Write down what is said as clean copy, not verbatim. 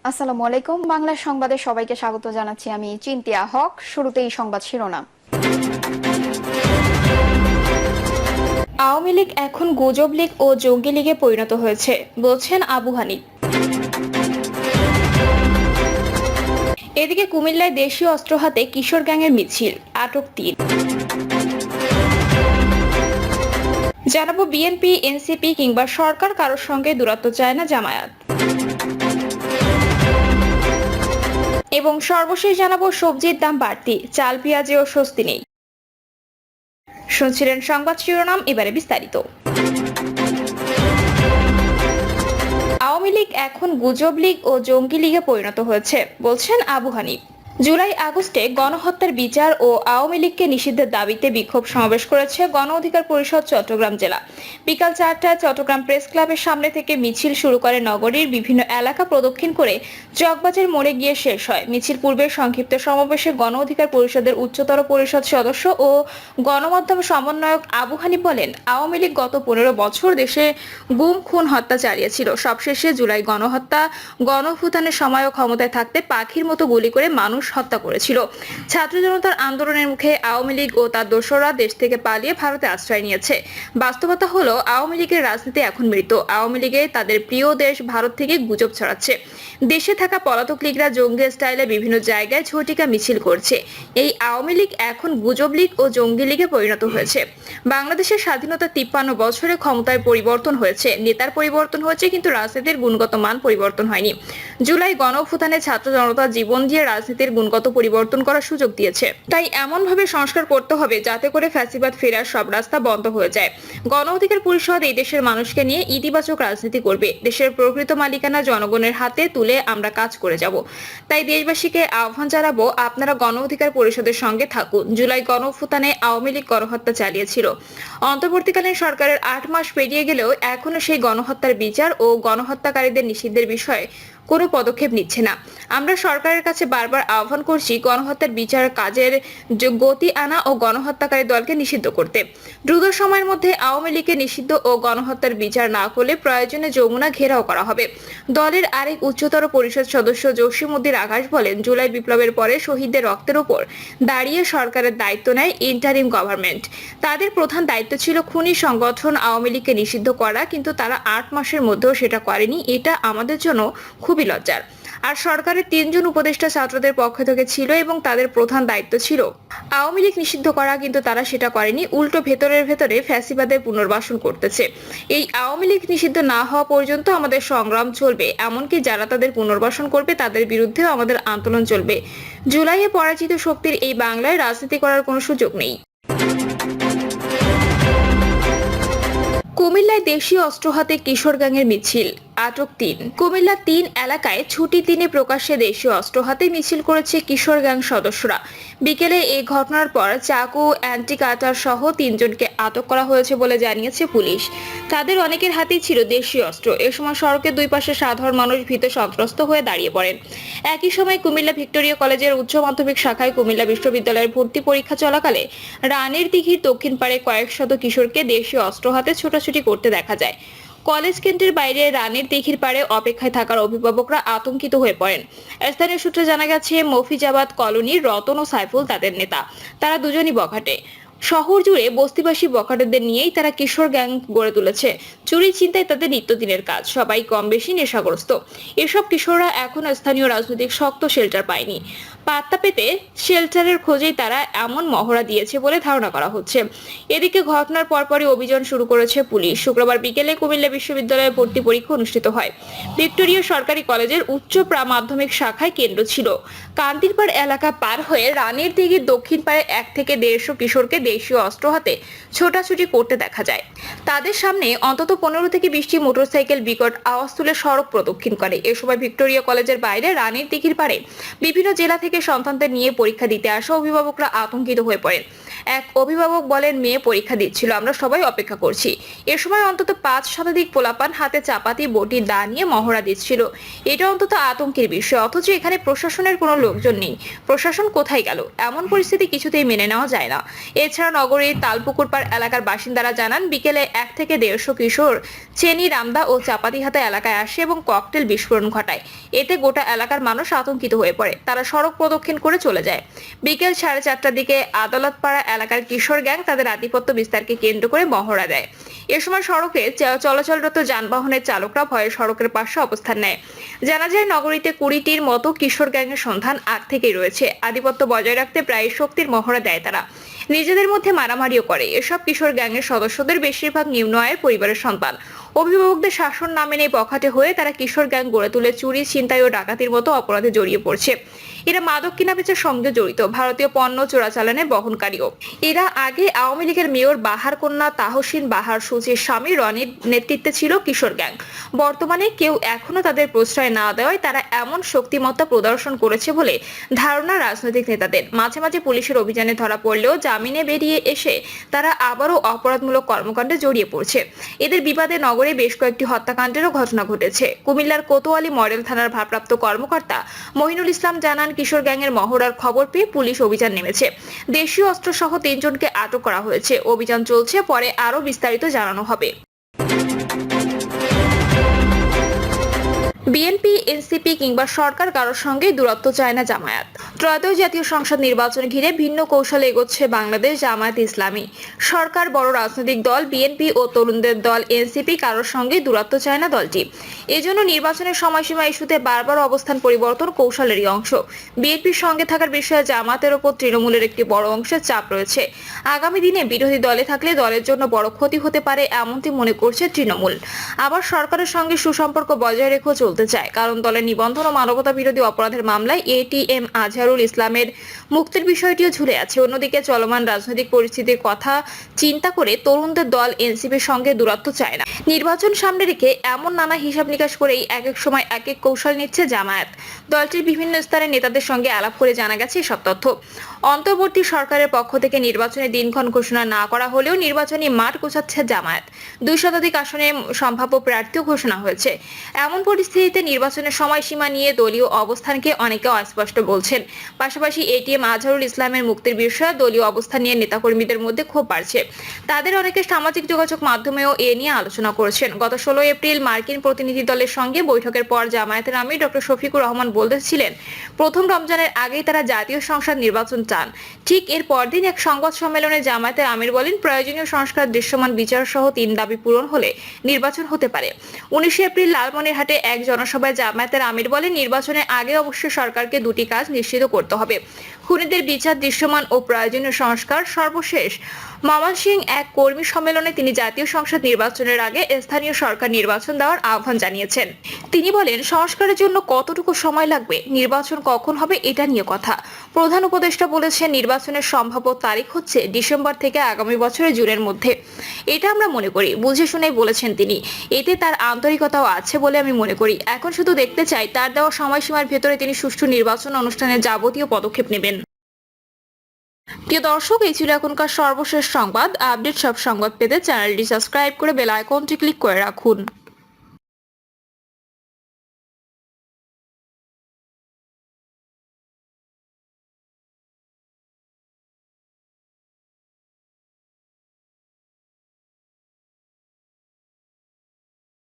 আসসালামু আলাইকুম। বাংলা সংবাদে সবাইকে স্বাগত জানাচ্ছি। আমি চিন্তিয়া হক। শুরুতেই সংবাদ শিরোনাম। আওয়ামী লীগ এখন গুজব লীগ ও জঙ্গি লীগে পরিণত হয়েছে বলছেন আবু হানিফ। এদিকে কুমিল্লায় দেশীয় অস্ত্র হাতে কিশোর গ্যাংয়ের মিছিল, আটক ৩। জানাবো বিএনপি, এনসিপি কিংবা সরকার কারোর সঙ্গে দূরত্ব চায় না জামায়াত। এবং সর্বশেষ জানাবো সবজির দাম বাড়তি, চাল পেঁয়াজেও স্বস্তি নেই। শুনছিলেন সংবাদ শিরোনাম, এবারে বিস্তারিত। আওয়ামী লীগ এখন গুজব লীগ ও জঙ্গি লীগে পরিণত হয়েছে বলছেন আবু হানিফ। জুলাই আগস্টে গণহত্যার বিচার ও আওয়ামী লীগকে নিষিদ্ধের দাবিতে বিক্ষোভ সমাবেশ করেছে গণ অধিকার পরিষদ চট্টগ্রাম জেলা। বিকাল ৪টায় চট্টগ্রাম প্রেস ক্লাবের সামনে থেকে মিছিল শুরু করে নগরীর বিভিন্ন এলাকা প্রদক্ষিণ করে চকবাজার মোড়ে গিয়ে শেষ হয়। মিছিল পূর্বে সংক্ষিপ্ত সমাবেশে গণ অধিকার পরিষদের উচ্চতর পরিষদ সদস্য ও গণমাধ্যম সমন্বয়ক আবু হানিফ বলেন, আওয়ামী লীগ গত ১৫ বছর দেশে গুম খুন হত্যা চালিয়েছিল। সবশেষে জুলাই গণহত্যা, গণঅভ্যুত্থানের সময়ও ক্ষমতায় থাকতে পাখির মতো গুলি করে মানুষ হত্যা করেছিল। ছাত্র জনতার আন্দোলনের মুখে আওয়ামী লীগ ও তার দোসররা দেশ থেকে পালিয়ে ভারতে আশ্রয় নিয়েছে। বাস্তবতা হলো আওয়ামী লীগের রাজনীতি এখন মৃত। আওয়ামী লীগে তাদের প্রিয় দেশ ভারত থেকে গুজব ছড়াচ্ছে। দেশে থাকা পলাতক লীগরা জঙ্গি স্টাইলে বিভিন্ন জায়গায় ঝটিকা মিছিল করছে। এই আওয়ামী লীগ এখন গুজব লীগ ও জঙ্গি লীগে পরিণত হয়েছে। বাংলাদেশের স্বাধীনতা ৫৩ বছরে ক্ষমতায় পরিবর্তন হয়েছে, নেতার পরিবর্তন হয়েছে, কিন্তু রাজনীতির গুণগত মান পরিবর্তন হয়নি। জুলাই গণঅভ্যুত্থানে ছাত্র জনতা জীবন দিয়ে রাজনীতির গুণগত পরিবর্তন করার সুযোগ দিয়েছে। তাই এমনভাবে সংস্কার করতে হবে যাতে করে ফ্যাসিবাদ ফেরার সব রাস্তা বন্ধ হয়ে যায়। গণ অধিকার পরিষদ এই দেশের মানুষকে নিয়ে ইতিবাচক রাজনীতি করবে। দেশের প্রকৃত মালিকানা জনগণের হাতে তুলে আমরা কাজ করে যাব। তাই দেশবাসীকে আহ্বান জানাবো, আপনারা গণ অধিকার পরিষদের সঙ্গে থাকুন। জুলাই গণঅভ্যুত্থানে আওয়ামী লীগ গণহত্যা চালিয়েছিল। অন্তর্বর্তীকালীন সরকারের ৮ মাস পেরিয়ে গেলেও এখনো সেই গণহত্যার বিচার ও গণহত্যাকারীদের নিষিদ্ধের বিষয়ে কোনো পদক্ষেপ নিচ্ছে না। আমরা সরকারের কাছে বারবার আহ্বান করছি গণহত্যার বিচার কাজের গতি আনা ও গণহত্যাকারী দলকে নিষিদ্ধ করতে। দ্রুত সময়ের মধ্যে আওয়ামী লীগকে নিষিদ্ধ ও গণহত্যার বিচার না করলে প্রয়োজনে যমুনা ঘেরাও করা হবে। দলের আরেক উচ্চতর পরিষদ সদস্য জসিম উদ্দিন আকাশ বলেন, জুলাই বিপ্লবের পরে শহীদদের রক্তের উপর দাঁড়িয়ে সরকারের দায়িত্ব নেয় ইন্টারিম গভর্নমেন্ট। তাদের প্রধান দায়িত্ব ছিল খুনি সংগঠন আওয়ামী লীগকে নিষিদ্ধ করা, কিন্তু তারা ৮ মাসের মধ্যেও সেটা করেনি। এটা আমাদের জন্য খুবই লজ্জার। আর সরকারের ৩ জন উপদেষ্টা ছাত্রদের পক্ষ থেকে ছিল এবং তাদের প্রধান দায়িত্ব ছিল আওয়ামী লীগ নিষিদ্ধ করা, কিন্তু তারা সেটা করেনি। উল্টো ভেতরে ফ্যাসিবাদের পুনর্বাসন করতেছে। এই আওয়ামী লীগ নিষিদ্ধ না হওয়া পর্যন্ত আমাদের সংগ্রাম চলবে, এমনকি যারা তাদের পুনর্বাসন করবে তাদের বিরুদ্ধেও আমাদের আন্দোলন চলবে। জুলাইয়ে পরাজিত শক্তির এই বাংলায় রাজনীতি করার কোনো সুযোগ নেই। কুমিল্লায় দেশীয় অস্ত্র হাতে কিশোর গ্যাংয়ের মিছিল, আটক ৩। কুমিল্লা ৩ এলাকায় ছুটি দিনে প্রকাশ্যে দেশীয় অস্ত্র হাতে মিছিল করেছে কিশোর গ্যাং সদস্যরা। বিকেলে এই ঘটনার পর চাকু, অ্যান্টি কাটার সহ ৩ জনকে আটক করা হয়েছে বলে জানিয়েছে পুলিশ। তাদের অনেকের হাতেই ছিল দেশীয় অস্ত্র। এ সময় সড়কের দুই পাশে সাধারণ মানুষ ভীত সন্ত্রস্ত হয়ে দাঁড়িয়ে পড়েন। একই সময় কুমিল্লা ভিক্টোরিয়া কলেজের উচ্চ মাধ্যমিক শাখায় কুমিল্লা বিশ্ববিদ্যালয়ের ভর্তি পরীক্ষা চলাকালে রানীর দিঘির দক্ষিণ পাড়ে কয়েক শত কিশোরকে দেশীয় অস্ত্র হাতে ছোটাছুটি করতে দেখা যায়। কলেজ কেন্দ্রের বাইরে রানীর দিঘির পাড়ে অপেক্ষায় থাকার অভিভাবকরা আতঙ্কিত হয়ে পড়েন। স্থানীয় সূত্রে জানা গেছে, মফিজাবাদ কলোনির রতন ও সাইফুল তাদের নেতা। তারা দুজনই বখাটে। শহর জুড়ে বস্তিবাসী বখাটেদের নিয়েই তারা কিশোর গ্যাং গড়ে তুলেছে। চুরি ছিনতাই তাদের নিত্যদিনের কাজ। সবাই কম বেশি নেশাগ্রস্ত। এসব কিশোররা এখনো স্থানীয় রাজনৈতিক শক্ত শেল্টার পায়নি। পাত্তা পেতে শেল্টারের খোঁজেই তারা এমন মহড়া দিয়েছে বলে ধারণা করা হচ্ছে। এদিকে ঘটনার পরপরই অভিযান শুরু করেছে পুলিশ। শুক্রবার বিকেলে কুমিল্লা বিশ্ববিদ্যালয়ে ভর্তি পরীক্ষা অনুষ্ঠিত হয়। ভিক্টোরিয়া সরকারি কলেজের উচ্চ মাধ্যমিক শাখায় কেন্দ্র ছিল। কান্দিরপাড় এলাকা পার হয়ে রানীর দিঘির দক্ষিণ পাড়ে ১ থেকে ১৫০ কিশোরকে দেশীয় অস্ত্র হাতে ছোটাছুটি করতে দেখা যায়। তাদের সামনে অন্তত ১৫ থেকে ২০টি মোটরসাইকেল বিকট আওয়াজ তুলে সড়ক প্রদক্ষিণ করে। এ সময় ভিক্টোরিয়া কলেজের বাইরে রানীর দিঘির পাড়ে বিভিন্ন জেলা থেকে সন্তানদের নিয়ে পরীক্ষা দিতে আসা অভিভাবকরা আতঙ্কিত হয়ে পড়েন। এক অভিভাবক বলেন, মেয়ে পরীক্ষা দিচ্ছিল, আমরা সবাই অপেক্ষা করছি। এ সময় অন্তত 5 শতাধিক পোলাপান হাতে চাপাতি, বটি, দা নিয়ে মহড়া দিচ্ছিল। এটা অন্তত আতঙ্কের বিষয়, অথচ এখানে প্রশাসনের কোনো লোকজন নেই। প্রশাসন কোথায় গেল? এমন পরিস্থিতি কিছুতেই মেনে নেওয়া যায় না। এছাড়া নগরীর তালপুকুরপাড় এলাকার বাসিন্দারা জানান, বিকেলে 1 থেকে 150 কিশোর চেনি, রামদা ও চাপাতি হাতে এলাকায় আসে এবং ককটেল বিস্ফোরণ ঘটায়। এতে গোটা এলাকার মানুষ আতঙ্কিত হয়ে পড়ে। তারা সড়ক প্রদক্ষিণ করে চলে যায়। বিকেল 4:30টার দিকে আদালতপাড়া এলাকার কিশোর গ্যাং তাদের আধিপত্য বিস্তারকে কেন্দ্র করে মহড়া দেয়। এ সময় সড়কে চলাচলরত যানবাহনের চালকরা ভয়ে সড়কের পাশে অবস্থান নেয়। জানা যায়, নগরীতে 20টির মতো কিশোর গ্যাংয়ের সন্ধান আগ থেকেই রয়েছে। আধিপত্য বজায় রাখতে প্রায় শক্তির মহড়া দেয় তারা। নিজেদের মধ্যে মারামারিও করে। এসব কিশোর গ্যাংয়ের সদস্যদের বেশিরভাগ নিম্ন আয়ের পরিবারের সন্তান। অভিভাবকদের শাসন না মেনে বখাটে হয়ে তারা কিশোর গ্যাং গড়ে তুলে চুরি, ছিনতাই ও ডাকাতির মতো অপরাধে জড়িয়ে পড়ছে। এরা মাদক কেনাবেচার সঙ্গে জড়িত, ভারতীয় পণ্য চোরাচালানের বহনকারীও। এরা আগে আওয়ামী লীগের মেয়র বাহার কন্যা তাহসিন বাহার সুচির স্বামী রনির নেতৃত্বে ছিল কিশোর গ্যাং। বর্তমানে কেউ এখনো তাদের প্রশ্রয় না দেওয়ায় তারা এমন শক্তিমত্তা প্রদর্শন করেছে বলে ধারণা রাজনৈতিক নেতাদের। মাঝে মাঝে পুলিশের অভিযানে ধরা পড়লেও জামিনে বেরিয়ে এসে তারা আবারও অপরাধমূলক কর্মকাণ্ডে জড়িয়ে পড়ছে। এদের বিবাদে নগরে বেশ কয়েকটি হত্যাকাণ্ডেরও ঘটনা ঘটেছে। কুমিল্লার কোতোয়ালি মডেল থানার ভারপ্রাপ্ত কর্মকর্তা মহিনুল ইসলাম জানান, কিশোর গ্যাংয়ের মহড়ার খবর পেয়ে পুলিশ অভিযান নেমেছে। দেশীয় অস্ত্র সহ 3 জনকে আটক করা হয়েছে। অভিযান চলছে, পরে আরো বিস্তারিত জানানো হবে। বিএনপি, এনসিপি কিংবা সরকার কারোর সঙ্গে দূরত্ব চায় না জামায়াত। ত্রয়োদশ জাতীয় সংসদ নির্বাচন ঘিরে ভিন্ন কৌশলে এগোচ্ছে বাংলাদেশ জামায়াত ইসলামী। সরকার, বড় রাজনৈতিক দল বিএনপি ও তরুণদের দল এনসিপি কারোর সঙ্গে দূরত্ব চায় না দলটি। এজন্য নির্বাচনের সময়সীমা ইস্যুতে বারবার অবস্থান পরিবর্তন কৌশলেরই অংশ। বিএনপির সঙ্গে থাকার বিষয়ে জামায়াতের ওপর তৃণমূলের একটি বড় অংশের চাপ রয়েছে। আগামী দিনে বিরোধী দলে থাকলে দলের জন্য বড় ক্ষতি হতে পারে, এমনটি মনে করছে তৃণমূল। আবার সরকারের সঙ্গে সুসম্পর্ক বজায় রেখেও চলতে চায়, কারণ দলের নিবন্ধন ও মানবতা বিরোধী অপরাধের মামলায় এটিএম আজহারুল ইসলামের মুক্তির বিষয়টিও ঝুলে আছে। অন্যদিকে চলমান রাজনৈতিক পরিস্থিতির কথা চিন্তা করে তরুণদের দল এনসিপির সঙ্গে দূরত্ব চায় না। নির্বাচন সামনে রেখে এমন নানা হিসাব নিকাশ করেই এক এক সময় এক এক কৌশল নিচ্ছে জামায়াত। দলটির বিভিন্ন স্তরের নেতাদের সঙ্গে আলাপ করে জানা গেছে এসব তথ্য। অন্তর্বর্তী সরকারের পক্ষ থেকে নির্বাচনের দিনক্ষণ ঘোষণা না করা হলেও নির্বাচনী মাঠ গোছাচ্ছে জামায়াত। 2 শতাধিক আসনে সম্ভাব্য প্রার্থীও ঘোষণা হয়েছে। এমন পরিস্থিতিতে নির্বাচনের সময়সীমা নিয়ে দলীয় অবস্থানকে অনেকে অস্পষ্ট বলছেন। পাশাপাশি এটিএম আজহারুল ইসলামের মুক্তির বিষয়ে দলীয় অবস্থান নিয়ে নেতাকর্মীদের মধ্যে ক্ষোভ বাড়ছে। তাদের অনেকে সামাজিক যোগাযোগ মাধ্যমেও এ নিয়ে আলোচনা করেছেন। গত 16 এপ্রিল মার্কিন প্রতিনিধি দলের সঙ্গে বৈঠকের পর জামায়াতের আমির ডক্টর শফিকুর রহমান বলেছিলেন, প্রথম রমজানের আগেই তারা জাতীয় সংসদ নির্বাচন চান। ঠিক এর পরদিন এক সংবাদ সম্মেলনে জামায়াতের আমির বলেন, প্রয়োজনীয় সংস্কার, দৃশ্যমান বিচার সহ 3 দাবি পূরণ হলে নির্বাচন হতে পারে। 19 এপ্রিল লালমনিরহাটে এক জনসভায় জামায়াতের আমির বলেন, নির্বাচনের আগে অবশ্যই সরকারকে 2টি কাজ নিশ্চিত করতে হবে: খুনিদের বিচার, দৃশ্যমান ও প্রয়োজনীয় সংস্কার। সর্বশেষ ময়মনসিংহ এক কর্মী সম্মেলনে তিনি জাতীয় সংসদ নির্বাচনের আগে স্থানীয় সরকার নির্বাচন দেওয়ার আহ্বান জানিয়েছেন। তিনি বলেন, সংস্কারের জন্য কতটুকু সময় লাগবে, নির্বাচন কখন হবে এটা নিয়ে কথা। প্রধান উপদেষ্টা বলেছেন, নির্বাচনের সম্ভাব্য তারিখ হচ্ছে ডিসেম্বর থেকে আগামী বছরের জুনের মধ্যে। এটা আমরা মনে করি, বুঝে শুনেই বলেছেন তিনি। এতে তার আন্তরিকতাও আছে বলে আমি মনে করি। এখন শুধু দেখতে চাই তার দেওয়া সময়সীমার ভেতরে তিনি সুষ্ঠু নির্বাচন অনুষ্ঠানের যাবতীয় পদক্ষেপ নেবেন। প্রিয় দর্শক, এই ছিল এখনকার সর্বশেষ সংবাদ। আপডেট সব সংবাদ পেতে চ্যানেলটি সাবস্ক্রাইব করে বেল আইকনটি ক্লিক করে রাখুন।